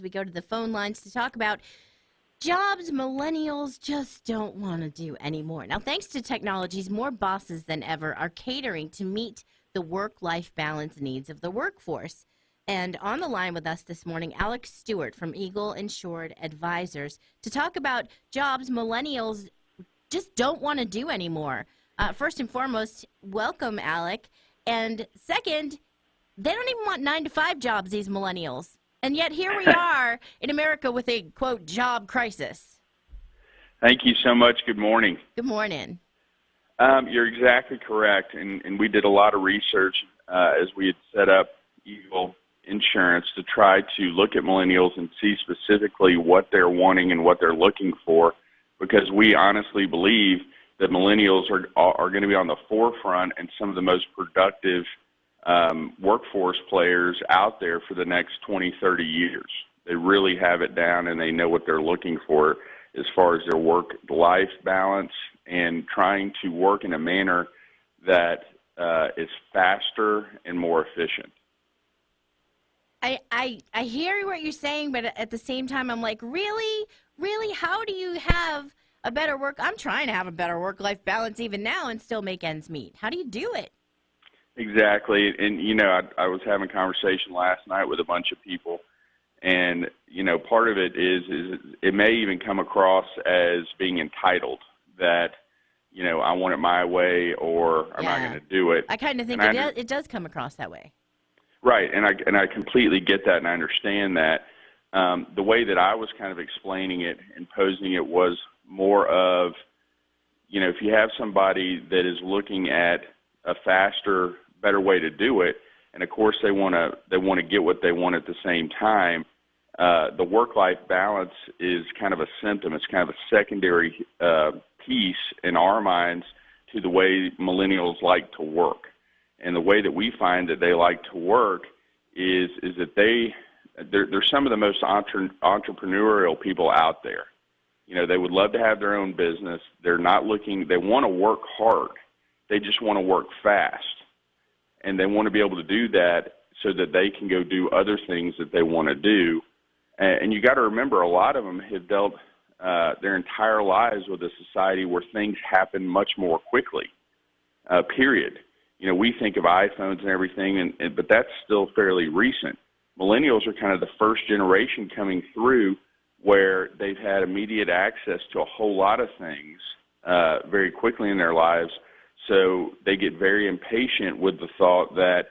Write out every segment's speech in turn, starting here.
We go to the phone lines to talk about jobs millennials just don't want to do anymore. Now, thanks to technologies, more bosses than ever are catering to meet the work-life balance needs of the workforce. And on the line with us this morning, Alec Stewart from Eagle Insured Advisors to talk about jobs millennials just don't want to do anymore. First and foremost, welcome, Alec. And second, they don't even want 9-to-5 jobs, these millennials. And yet here we are in America with a, quote, job crisis. Thank you so much. Good morning. Good morning. You're exactly correct. And we did a lot of research as we had set up Eagle Insurance to try to look at millennials and see specifically what they're wanting and what they're looking for, because we honestly believe that millennials are going to be on the forefront and some of the most productive workforce players out there for the next 20, 30 years. They really have it down, and they know what they're looking for as far as their work-life balance and trying to work in a manner that is faster and more efficient. I hear what you're saying, but at the same time, I'm like, really? Really? How do you have a better I'm trying to have a better work-life balance even now and still make ends meet. How do you do it? Exactly. And, I was having a conversation last night with a bunch of people, and, part of it is it may even come across as being entitled that, I want it my way or I'm not going to do it. I kind of think it does come across that way. Right. And I completely get that, and I understand that. The way that I was kind of explaining it and posing it was more of, if you have somebody that is looking at a faster, better way to do it, and of course they want to get what they want at the same time. The work-life balance is kind of a symptom. It's kind of a secondary piece in our minds to the way millennials like to work. And the way that we find that they like to work is that they're some of the most entrepreneurial people out there. They would love to have their own business. They're not looking, they want to work hard. They just want to work fast. And they want to be able to do that so that they can go do other things that they want to do. And you got to remember, a lot of them have dealt their entire lives with a society where things happen much more quickly, period. We think of iPhones and everything, but that's still fairly recent. Millennials are kind of the first generation coming through where they've had immediate access to a whole lot of things very quickly in their lives. So they get very impatient with the thought that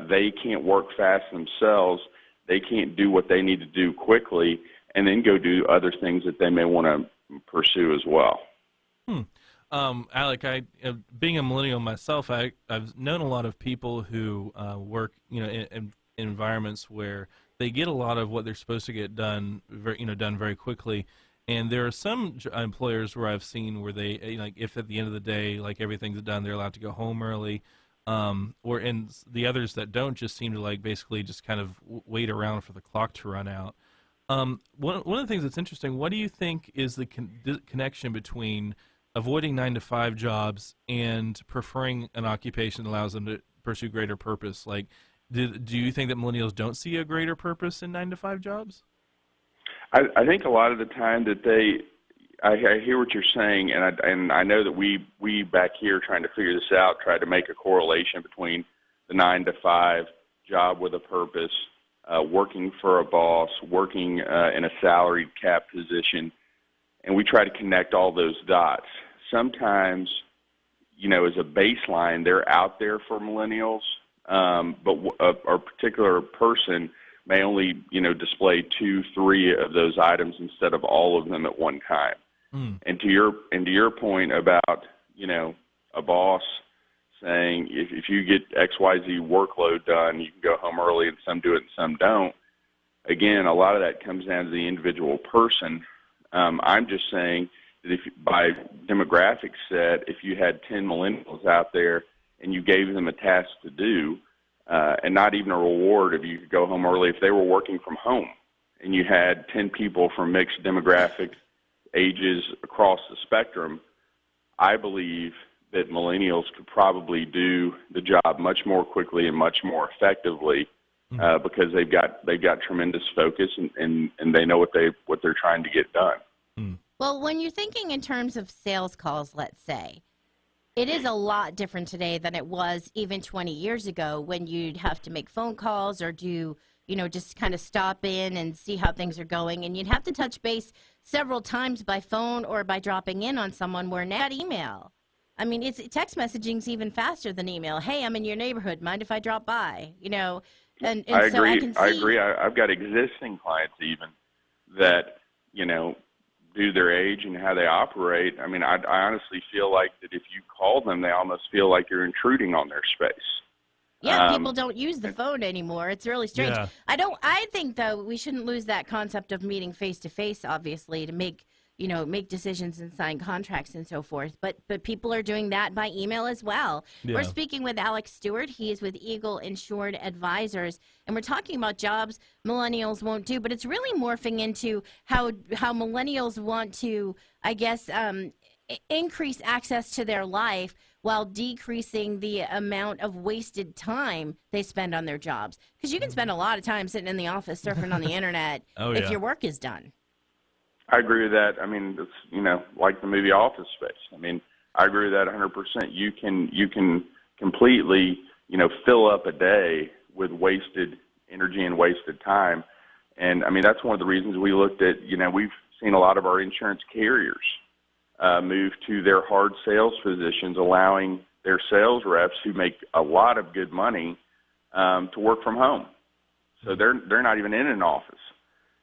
they can't work fast themselves, they can't do what they need to do quickly, and then go do other things that they may want to pursue as well. Alec, being a millennial myself, I've known a lot of people who work, in environments where they get a lot of what they're supposed to get done, done very quickly. And there are some employers where I've seen where they, if at the end of the day, everything's done, they're allowed to go home early. And the others that don't just seem to basically just kind of wait around for the clock to run out. One of the things that's interesting, what do you think is the connection between avoiding 9-to-5 jobs and preferring an occupation that allows them to pursue greater purpose? Do you think that millennials don't see a greater purpose in 9-to-5 jobs? I think a lot of the time that I hear what you're saying, and I know that we back here trying to figure this out, try to make a correlation between the 9-to-5 job with a purpose, working for a boss, working in a salaried cap position, and we try to connect all those dots. Sometimes, as a baseline, they're out there for millennials, but a particular person may only, display 2, 3 of those items instead of all of them at one time. And to your point about, a boss saying if you get XYZ workload done, you can go home early, and some do it and some don't. Again, a lot of that comes down to the individual person. I'm just saying that by demographics set, if you had 10 millennials out there and you gave them a task to do, and not even a reward if you could go home early, if they were working from home and you had 10 people from mixed demographic ages across the spectrum, I believe that millennials could probably do the job much more quickly and much more effectively because they've got tremendous focus and they know what they're trying to get done. Well, when you're thinking in terms of sales calls, let's say, it is a lot different today than it was even 20 years ago when you'd have to make phone calls or do, just kind of stop in and see how things are going. And you'd have to touch base several times by phone or by dropping in on someone, where now email. I mean, text messaging's even faster than email. Hey, I'm in your neighborhood. Mind if I drop by? And I so agree. I can see. I agree. I've got existing clients even that, due to their age and how they operate. I mean, I honestly feel like that if you call them, they almost feel like you're intruding on their space. Yeah, people don't use the phone anymore. It's really strange. Yeah. I think, though, we shouldn't lose that concept of meeting face to face, obviously, to make decisions and sign contracts and so forth. But people are doing that by email as well. Yeah. We're speaking with Alec Stewart. He is with Eagle Insured Advisors, and we're talking about jobs millennials won't do. But it's really morphing into how millennials want to, I guess, increase access to their life while decreasing the amount of wasted time they spend on their jobs. Because you can spend a lot of time sitting in the office surfing on the internet if your work is done. I agree with that. I mean, it's, like the movie Office Space. I mean, I agree with that 100%. You can completely, fill up a day with wasted energy and wasted time. And I mean, that's one of the reasons we looked at, we've seen a lot of our insurance carriers move to their hard sales positions, allowing their sales reps who make a lot of good money to work from home. So they're not even in an office,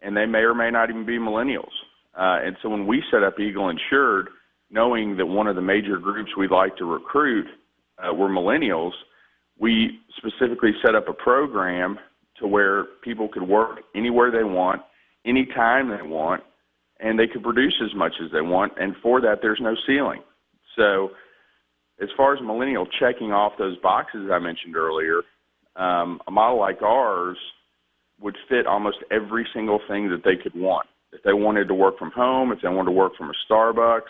and they may or may not even be millennials. And so when we set up Eagle Insured, knowing that one of the major groups we'd like to recruit were millennials, we specifically set up a program to where people could work anywhere they want, anytime they want, and they could produce as much as they want, and for that, there's no ceiling. So as far as millennial checking off those boxes I mentioned earlier, a model like ours would fit almost every single thing that they could want. If they wanted to work from home, if they wanted to work from a Starbucks,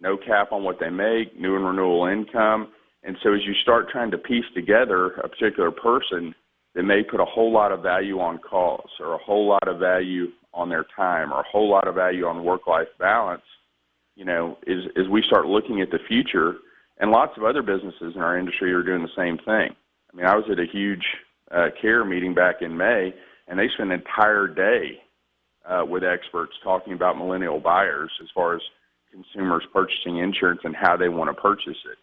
no cap on what they make, new and renewal income. And so as you start trying to piece together a particular person that may put a whole lot of value on calls or a whole lot of value on their time or a whole lot of value on work-life balance, as we start looking at the future, and lots of other businesses in our industry are doing the same thing. I mean, I was at a huge care meeting back in May, and they spent an entire day with experts talking about millennial buyers as far as consumers purchasing insurance and how they want to purchase it.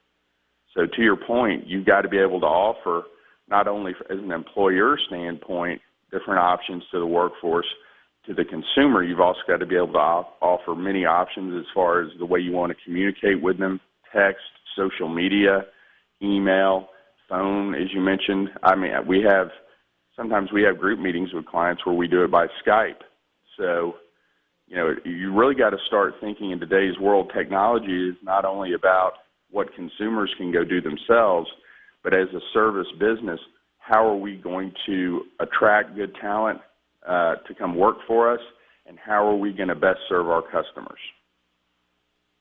So to your point, you've got to be able to offer, not only as an employer standpoint, different options to the workforce. To the consumer, you've also got to be able to offer many options as far as the way you want to communicate with them: text, social media, email, phone, as you mentioned. I mean, sometimes we have group meetings with clients where we do it by Skype. So, you really got to start thinking in today's world, technology is not only about what consumers can go do themselves, but as a service business, how are we going to attract good talent to come work for us, and how are we going to best serve our customers?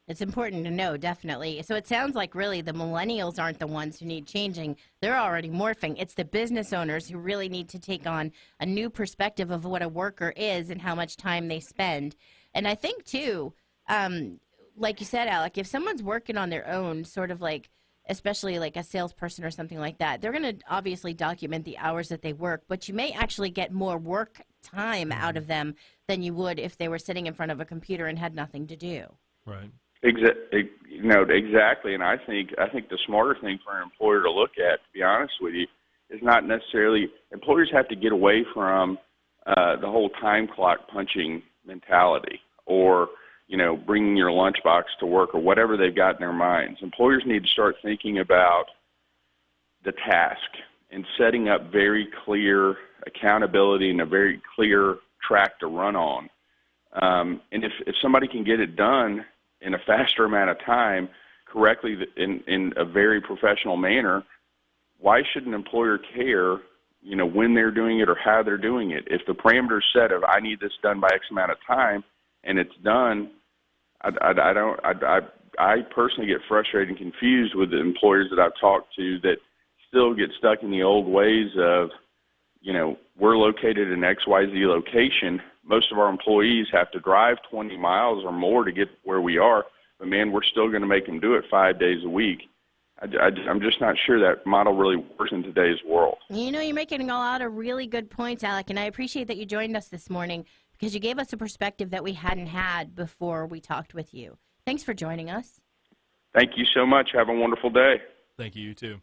It's important to know, definitely. So it sounds like really the millennials aren't the ones who need changing. They're already morphing. It's the business owners who really need to take on a new perspective of what a worker is and how much time they spend. And I think, too, like you said, Alec, if someone's working on their own, sort of like, especially like a salesperson or something like that, they're going to obviously document the hours that they work, but you may actually get more work time out of them than you would if they were sitting in front of a computer and had nothing to do. Right. Exactly. And I think the smarter thing for an employer to look at, to be honest with you, is not necessarily – employers have to get away from the whole time clock punching mentality or, bringing your lunchbox to work or whatever they've got in their minds. Employers need to start thinking about the task and setting up very clear accountability and a very clear track to run on. And if somebody can get it done in a faster amount of time correctly in a very professional manner, why should an employer care, when they're doing it or how they're doing it? If the parameters set of I need this done by X amount of time and it's done, I personally get frustrated and confused with the employers that I've talked to that still get stuck in the old ways of, we're located in XYZ location. Most of our employees have to drive 20 miles or more to get where we are, but man, we're still going to make them do it 5 days a week. I'm just not sure that model really works in today's world. You're making a lot of really good points, Alec, and I appreciate that you joined us this morning because you gave us a perspective that we hadn't had before we talked with you. Thanks for joining us. Thank you so much. Have a wonderful day. Thank you, you too.